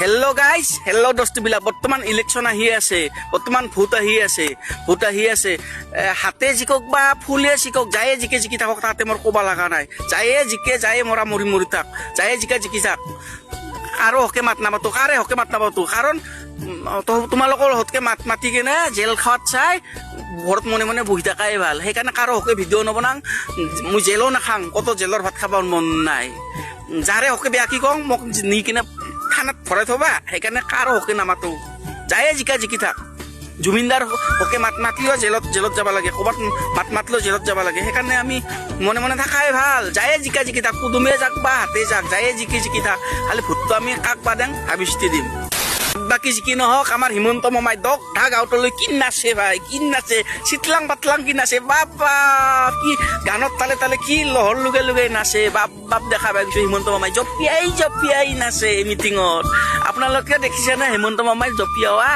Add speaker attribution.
Speaker 1: Hello' guys, hello' দোস্তিবিলাক। বৰ্তমান election আহি আছে, বৰ্তমান ভোট আহি আছে। হাতে জিকক বা ফুলে জিকক, যায়ে জিকি থাকক, তাতে মোৰ ক'ব লগা নাই। যায়ে জিকে, যায়ে মৰা মৰি থাক, যায়ে জিকি থাক। কাৰো হকে মাত নামাতো, কাৰে হকে মাত নামাতো। কাৰণ তোমালোকৰ হতকে মাতি কিনে জেল খাৱাত চাই ঘৰত মনে মনে বহি থাকাই ভাল। সেইকাৰণে কাৰো হকে ভিডিঅ' নবনাং, মই জেলো নাখাং, কত জেলৰ ভাত খাবৰ মন নাই। যাৰে হকে বেয়া কি কওঁ, মোক নি কিনে থানাত ভৰাই থবা। সেইকাৰণে কাৰো হকে নামাতো, যায়ে জিকি থাক। জুবিনদাৰ হকে মাতিলেও জেলত যাব লাগে, ক'ৰবাত মাতিলেও জেলত যাব লাগে। সেইকাৰণে আমি মনে মনে থাকাই ভাল। যায়ে জিকি থাক, কুদুমে যাক বা হাতে যাক, যায়ে জিকি থাক। খালি ভোটটো আমি কাক বাদেং ভাবিষ্টি দিম। বাকী যিকি নহওক, আমাৰ হিমন্ত মামাই দক ঢাক আউটলৈ কি নাচে ভাই, কি নাচে, চিতলাং পাতলাং কি নাচে। বাবা কি গানত তালে তালে কি লহৰ লুগে নাচে। বাপ দেখা পাই গৈছো হিমন্ত মামাই জপিয়াই নাচে মিটিঙত। আপোনালোকে দেখিছে নে হিমন্ত মামাই জপিওৱা?